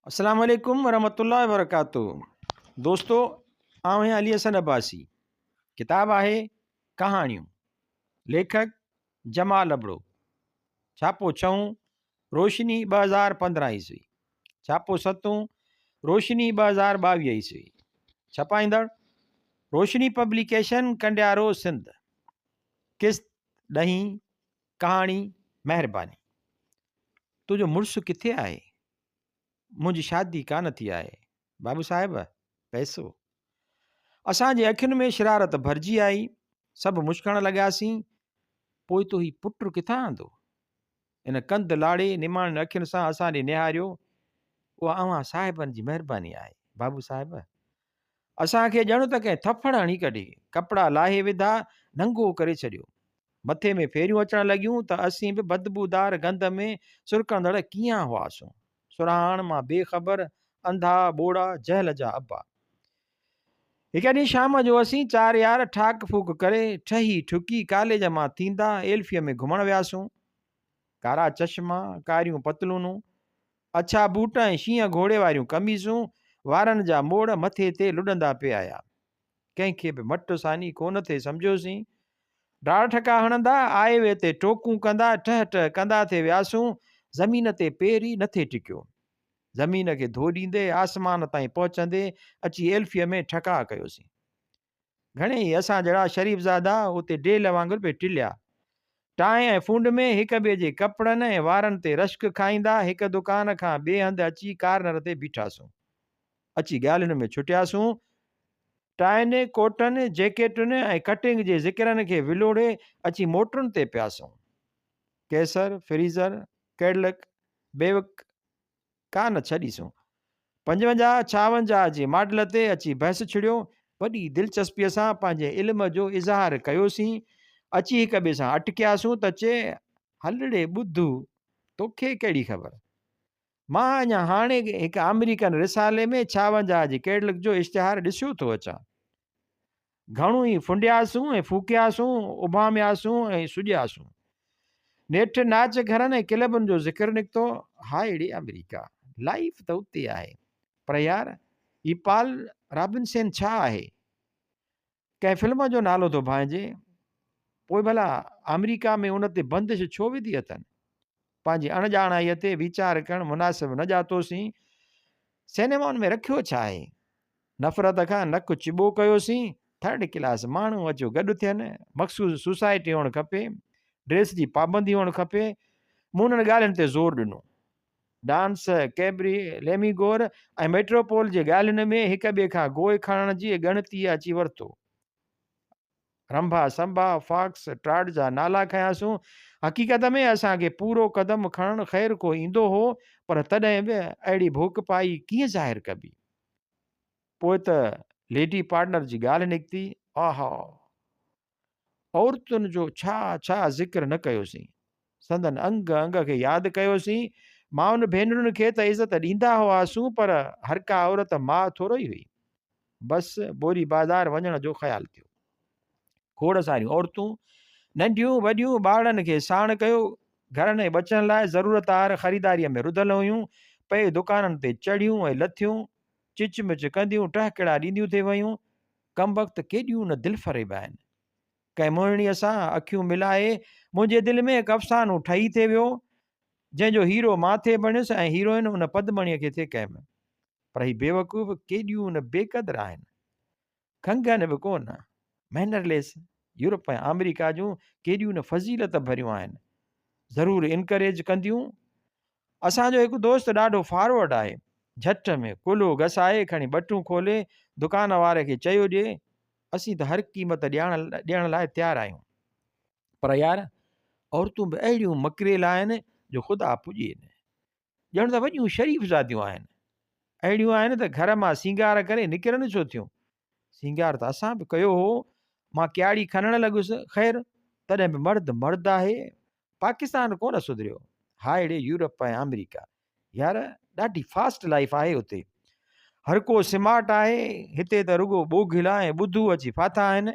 अस्सलाम वालेकुम वरहमतुल्लाहि वबरकातुहू। दोस्तों, आउं आहियां अली हसन अब्बासी। किताब आहे कहाणियूं, लेखक जमाल अबड़ो। छापो 6 रोशनी 2015 ईस्वी, छापो 7 रोशनी 2022 ईस्वी। छपाईंदड़ रोशनी पब्लिकेशन, कंडियारो, सिंध। किस्त 10। कहाणी महिरबानी। तुंहिंजो मुड़ुसु किथे आहे? मुंहिंजी शादी कान थी आहे बाबू साहिब। पैसो। असांजे अखियुनि में शरारत भरिजी आई। सभु मुश्कण लॻियासीं। पोइ तो ही पुटु किथां आंदो? इन कंध लाड़े निमाण अखियुनि सां असां ॾे निहारियो। उहा अव्हां साहिबनि जी महिरबानी आहे बाबू साहिब। असांखे ॼण त कंहिं थप्पड़ हणी कढी, कपिड़ा लाहे विधा, नंगो करे छॾियो। मथे में फेरियूं अचण लॻियूं त असीं बि बदबूदार गंध में सुरकंदड़ कीअं हुआसीं। सुराण मां बेख़बर, अंधा ॿोड़ा, जहल जा अब्बा। हिकु ॾींहुं शाम जो असीं 4 यार ठाक फूक करे ठही ठुकी कॉलेज मां थींदा एल्फीअ में घुमण वियासीं। कारा चश्मा, कारियूं पतलूनूं, अछा बूट ऐं शींहं घोड़े वारियूं कमीज़ूं, वारनि जा मोड़ मथे ते लुॾंदा पिया आया। कंहिंखे बि मट सानी कोन थे सम्झियोसीं। डाड़ ठका हणंदा, आए वे ते टोकूं कंदा, ठह ठह कंदा थे वियासूं। ज़मीन ते पेर ई नथे टिकियो। ज़मीन खे धो ॾींदे आसमान ताईं पहुचंदे अची एल्फीअ में ठका कयोसीं। घणेई असां जहिड़ा शरीफ़ज़ादा उते डेल वांगुरु पे टिलिया। टांइ ऐं फूंड में हिक ॿिए जे कपिड़नि ऐं वारनि ते रश्क खाईंदा हिक दुकान खां ॿिए हंधि अची कार्नर ते बीठासूं। अची ॻाल्हियुनि में छुटियासूं। टाइनि, कोटनि, जैकेटुनि ऐं कटिंग जे ज़िक्रनि खे विलोड़े अची मोटरुनि ते पियासूं। केसर, फ्रीज़र, कैडलक, बेवक कान छॾीसूं। 55, 56 जे मॉडल ते अची बहस छिड़ियो। वॾी दिलचस्पीअ सां पंहिंजे इल्म जो इज़हार कयोसीं। अची हिक ॿिए सां अटकियासूं त चए, हलड़े ॿुधू, तोखे कहिड़ी ख़बर? मां अञा हाणे हिकु अमेरिकन रिसाले में 56 जी कैडलक जो इश्तिहार ॾिसियो थो अचां। घणो ई फुंडियासूं ऐं फूकियासूं, उभामियासूं ऐं सुॼियासूं। नेठि नाच घरनि ऐं क्लबुनि जो ज़िक्र निकितो। हाय ॾे अमेरिका, लाइफ त उते आहे, पर यार ही पॉल रॉबिन्सन छा आहे? कंहिं फिल्म जो नालो थो भांइजे। पोइ भला अमेरिका में उन ते बंदिश छो विधी अथनि? पंहिंजी अणॼाणाईअ ते वीचार करणु मुनासिबु न ॼातोसीं। सिनेमाउनि में रखियो छा आहे? नफ़रत खां नकु चिॿो कयोसीं। 3rd क्लास माण्हू अचो गॾु थियनि, मख़सूस सोसाइटी हुअणु खपे, ड्रेस जी पाबंदी हुअणु खपे। मूं उन्हनि ॻाल्हियुनि ते ज़ोर ॾिनो। डांस, कैबरी, लेमीगोर ऐं मेट्रोपोल जे ॻाल्हियुनि में हिक ॿिए खां गोए खणण जी ॻणती अची वरितो। रंभा, संभा, फॉक्स, ट्राड जा नाला खयासूं। हक़ीक़त में असांखे पूरो क़दम खणणु ख़ैरु को ईंदो हो, पर तॾहिं बि अहिड़ी भोक पाई कीअं ज़ाहिर कबी? पोइ त लेडी पार्टनर जी ॻाल्हि निकिती। आहा, औरतुनि जो छा छा ज़िक्र न कयोसीं। संदन अंग अंग खे यादि कयोसीं। माउनि भेनरुनि खे त इज़त ॾींदा हुआसीं, पर हर का औरत माउ थोरो ई हुई। बसि बोरी बाज़ार वञण जो ख़्यालु थियो। खोड़ सारियूं औरतूं, नंढियूं वॾियूं, ॿारनि खे साण कयो, घरनि ऐं बचनि लाइ ज़रूरतार ख़रीदारीअ में रुधल हुयूं। पए दुकाननि ते चढ़ियूं ऐं लथियूं, चिचमिच कंदियूं, टहकड़ा ॾींदियूं थी वयूं। कम वक़्तु केॾियूं न दिलि फ़रेब आहिनि। कंहिं मोहिणीअ सां अखियूं मिलाए मुंहिंजे दिलि में हिकु अफ़सानो ठही थिए वियो, जंहिंजो हीरो मां थिए बणियुसि ऐं हीरोइन उन पदमणीअ खे थिए कंहिं। पर ही बेवकूफ़ केॾियूं न बेक़दर आहिनि। खंघनि बि कोन। मैनरलेस यूरोप ऐं अमेरिका जूं केॾियूं न फज़ीलत भरियूं आहिनि। ज़रूरु इनकरेज कंदियूं। असांजो हिकु दोस्त ॾाढो फॉरवर्ड आहे। झट में कुलो घसाए खणी ॿटूं खोले दुकान वारे खे चयो ॾिए, असीं त हर क़ीमत ॾियण लाइ तयारु आहियूं। पर यार, औरतूं बि अहिड़ियूं मकरेल आहिनि जो ख़ुदा पुॼे न। ॼण त वॾियूं शरीफ़ ज़ादियूं आहिनि। अहिड़ियूं आहिनि त घर मां सींगार करे निकिरनि छो थियूं। सींगार त असां बि कयो हो। मां क्याड़ी खणणु लॻुसि। ख़ैरु, तॾहिं बि मर्द आहे। पाकिस्तान कोन सुधरियो। हाय ॾे यूरोप ऐं अमेरिका, यार ॾाढी फास्ट लाइफ आहे उते। हर को स्मार्ट आहे। हिते त रुगो बोघिला ऐं ॿुधू अची फाथा आहिनि।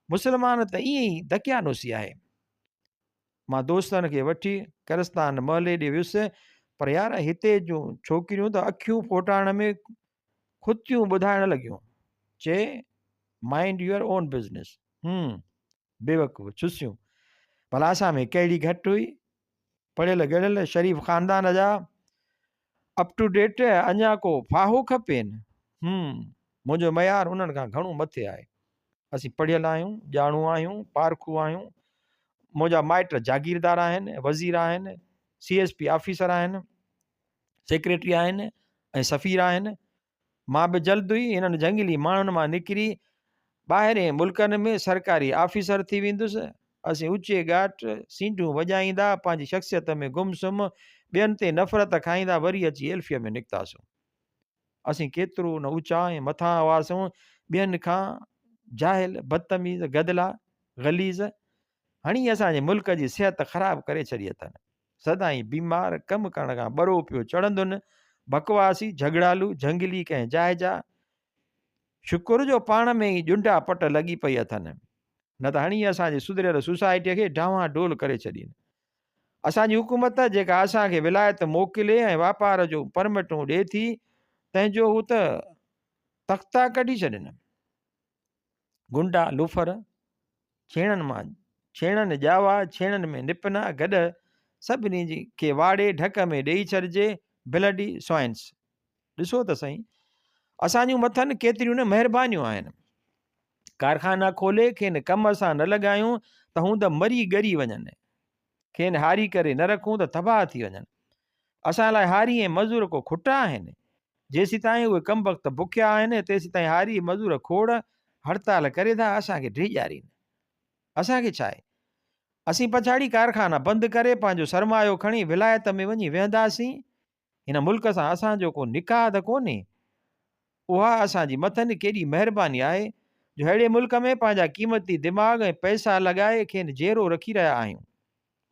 मुस्लमान त ईअं ई दकियानूसी आहे। मां दोस्तनि खे वठी क़ब्रिस्तान महले ॾे वियुसि, पर यार हिते जूं छोकिरियूं त अखियूं फोटाइण में खुतियूं ॿुधाइण लॻियूं, चए माइंड यूअर ओन बिज़नेस। बेवकूफ़ चुसियूं, भला असां में कहिड़ी घटि हुई, पढ़ियल गढ़ियल शरीफ़ ख़ानदान जा, अप टू डेट, अञा को फाहो खपेनि। मुंहिंजो मयार उन्हनि खां घणो मथे आहे। असीं पढ़ियल आहियूं, ॼाणू आहियूं, पारखू आहियूं। मुंहिंजा माइट जागीरदार आहिनि, वज़ीर आहिनि, CSP ऑफिसर आहिनि, सेक्रेटरी आहिनि ऐं सफ़ीर आहिनि। मां बि जल्द ई इन्हनि जंगली माण्हुनि मां निकिरी ॿाहिरि मुल्कनि में सरकारी ऑफिसर थी वेंदुसि। असीं ऊचे घाट सींटियूं वॼाईंदा, पंहिंजी शख़्सियत में गुमसुम, ॿियनि ते नफ़रत खाईंदा, वरी अची एल्फीअ में निकितासीं। असीं केतिरो न ऊचा ऐं मथां हुआसीं, ॿियनि खां जाहिल, बदतमीज़, गदला, गलीज़। हाणे असांजे मुल्क जी सिहत ख़राबु करे छॾी अथनि। सदाईं बीमार, कमु करण खां ॿरो पियो चढ़ंदुनि, बकवासी, झगड़ालू, जंगली कंहिं जाइ जा। शुक्र जो पाण में ई ॼुंडा पट लॻी पई अथनि, न त हाणे असांजे सुधरियल सोसाइटीअ खे डावाडोल करे छॾीनि। असांजी हुकूमत जेका असांखे विलायत मोकिले ऐं वापार जो परमिटूं ॾिए थी, तंहिंजो हू त तख़्ता कढी छॾनि। गुंडा लुफर, छेणनि मां छेणनि ॼावा, छेणनि में निपना गॾु, सभिनी जी खे वाड़े ढक में ॾेई छॾिजे, ब्लडी स्वाइन्स। ॾिसो त सही, असांजूं मथनि केतिरियूं न महिरबानियूं आहिनि। कारखाना खोले खेनि कम सां न लॻायूं त हू त मरी ॻरी वञनि, खेनि हारी करे न रखूं त तबाह थी वञनि। असां लाइ हारी ऐं मज़ूर को खुटा आहिनि? जेसीं ताईं उहे कम वक़्तु बुखिया आहिनि, तेसीं ताईं हारी मज़ूर खोड़ हड़ताल करे था असांखे ढिजारीनि। असांखे छा आहे? असीं पछाड़ी कारखाना बंदि करे पंहिंजो सरमायो खणी विलायत में वञी वेहंदासीं। हिन मुल्क सां असांजो को निकाह त कोन्हे। उहा असांजी मथनि केॾी महिरबानी आहे जो अहिड़े मुल्क में पंहिंजा क़ीमती दिमाग़ ऐं पैसा लॻाए खेनि जेरो रखी रहिया आहियूं।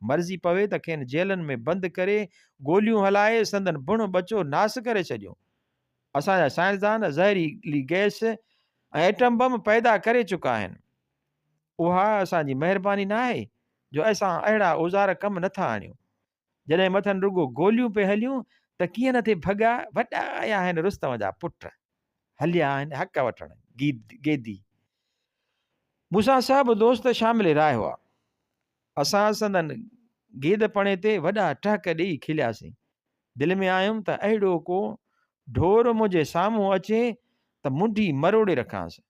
मर्ज़ी पवे त खेनि जेलनि में बंदि करे गोलियूं हलाए संदन बुण बचो नास करे छॾियूं। असांजा साइंसदान ज़हरीली गैस ऐं एटम बम पैदा करे चुका आहिनि। उहा असांजी महिरबानी न आहे जो असां अहिड़ा औज़ार कमु नथा आणियूं। जॾहिं मथनि रुगो गोलियूं पे हलियूं त कीअं न थिए भॻा वॾा आया आहिनि रुस्तम जा पुट, हलिया आहिनि हक़ वठण गेदी। मूंसां सभु दोस्त शामिल राय हुआ। असां संदन गेदपणे ते वॾा टहक ॾेई खिलियासीं। दिलि में आयुमि त अहिड़ो को ढोर मुंहिंजे साम्हूं अचे त मुंडी मरोड़े रखांसि।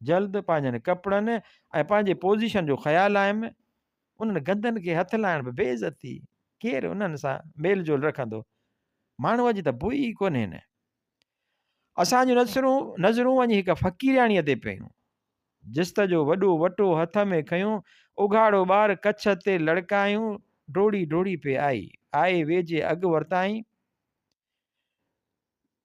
जल्द पंहिंजनि कपिड़नि ऐं पंहिंजे पोज़ीशन जो ख़्यालु आयुमि। उन्हनि गंदनि खे हथु लाइण बि बेइज़ती, केरु उन्हनि सां मेल जोल रखंदो? माण्हूअ जी त बुई ई कोन्हे न। असांजूं नज़रूं वञी हिकु फ़क़ीरियाणीअ ते पियूं। जिस्त जो वॾो वटो हथ में खयूं, उघाड़ो ॿार कच्छ ते लड़कायूं, डोड़ी डोड़ी पे आई, आए वेझे अॻु वरिताई,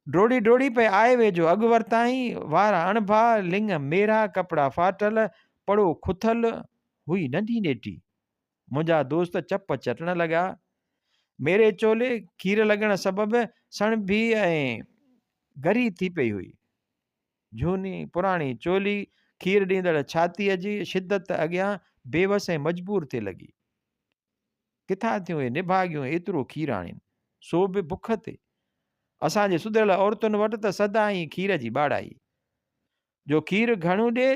डोड़ी डोड़ी पे आए वेझो अॻु वरिताई, वार अणभा, लिंग मेरा, कपिड़ा फाटल, पड़ो खुथल हुई नंढी नेटी। मुंहिंजा दोस्त चप चटण लॻा। मेरे चोले खीर लॻण सबबि सणभी ऐं गरी थी पई हुई। झूनी पुराणी चोली खीर ॾींदड़ छातीअ जी शिदत अॻियां बेवस ऐं मजबूर थिए लॻी। किथां थियूं इहे निभागियूं एतिरो खीर आणीनि, सो बि बुख ते। असांजे सुधियल औरतुनि वटि त सदाईं खीर जी ॿाड़ाई। जो खीर घणो ॾिए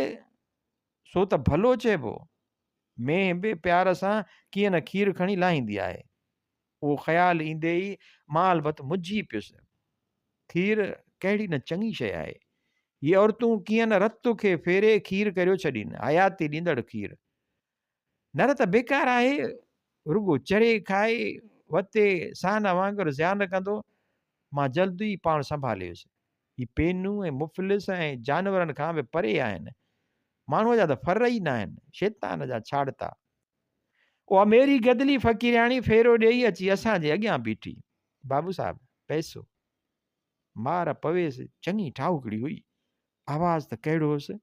सो त भलो चइबो। में बि प्यार सां कीअं न खीर खणी लाहींदी आहे। उहो ख़्यालु ईंदे ई माल वत मुझी पियुसि। खीर कहिड़ी न चङी शइ आहे। ये औरतूं कीअं न रत खे फेरे खीर करियो छॾीनि, हयाती ॾींदड़ खीर। न त बेकार आहे, रुगो चरे खाए वते सान वांगुरु ज़्यान कंदो। मां जल्दी ई पाण संभाले वियुसि। ही पेनूं ऐं मुफ़लिस ऐं जानवरनि खां बि परे आहिनि। माण्हूअ जा त फर ई न आहिनि, शैतान जा छाड़ता। उहा मेरी गदली फ़क़ीरियाणी फेरो ॾेई अची असांजे अॻियां बीठी। बाबू साहब पैसो। मार पवेसि चङी ठाउकड़ी हुई। आवाज़ त कहिड़ो हुअसि,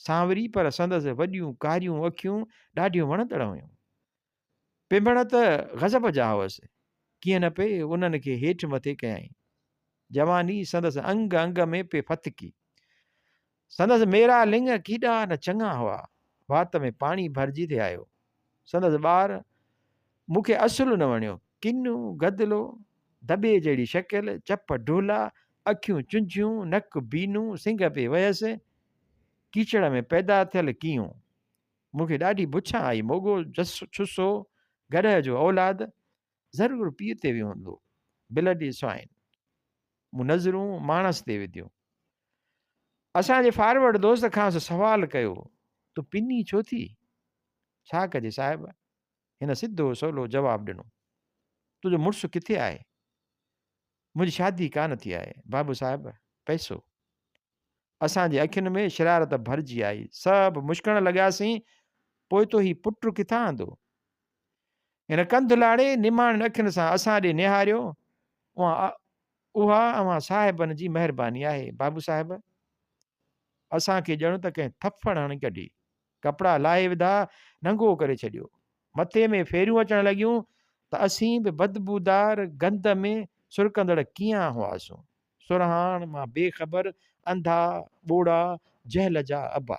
सांवरी पर संदसि वॾियूं कारियूं अखियूं ॾाढियूं वणंदड़ हुयूं। पिंभण त गज़ब जा हुअसि, कीअं न पे उन्हनि खे हेठि मथे कयई। जवानी संदसि अंग अंग में पे फतकी। संदसि मेरा लिंग केॾा न चङा हुआ, वात में पाणी भरिजी थे आयो। संदसि ॿार मूंखे असुलु न वणियो, किन्नू गदलो दॿे जहिड़ी शकिल, चप ढोला, अखियूं चुंझियूं, नक बीनूं, सिंग पे वयसि, कीचड़ में पैदा थियल कीअं। मूंखे ॾाढी बुछा आई, मोगो छुसो गॾह जो औलाद, ज़रूरु पीउ ते वियो हूंदो, ब्लडी स्वाइन। मूं नज़रूं माणस ते विधियूं। असांजे फॉरवर्ड दोस्त खां सवाल कयो, तूं पिनी छो थी? छा कजे साहिब? हिन सिधो सवलो जवाबु ॾिनो, तुंहिंजो मुड़ुसु किथे आहे? मुंहिंजी शादी कान थी आहे बाबू साहिब, पैसो। असांजे अखियुनि में शरारत भरिजी आई, सभु मुश्कण लॻियासीं, पोइ तो ही पुटु किथां आंदो? हिन कंधु लाड़े निमाण अखियुनि सां असां ॾे निहारियो, उहा अवां साहिबनि जी महिरबानी आहे बाबू साहिब। असांखे ॼण त कंहिं थप्पड़ हणी कढी, कपिड़ा लाहे विधा, नंगो करे छॾियो, मथे में फेरियूं अचण लॻियूं त असीं बि बदबूदार गंद में सुरकंदड़ कीअं हुआसीं। सुरहाण मां बेख़बर, अंधा ॿोड़ा, जहल जा अबा।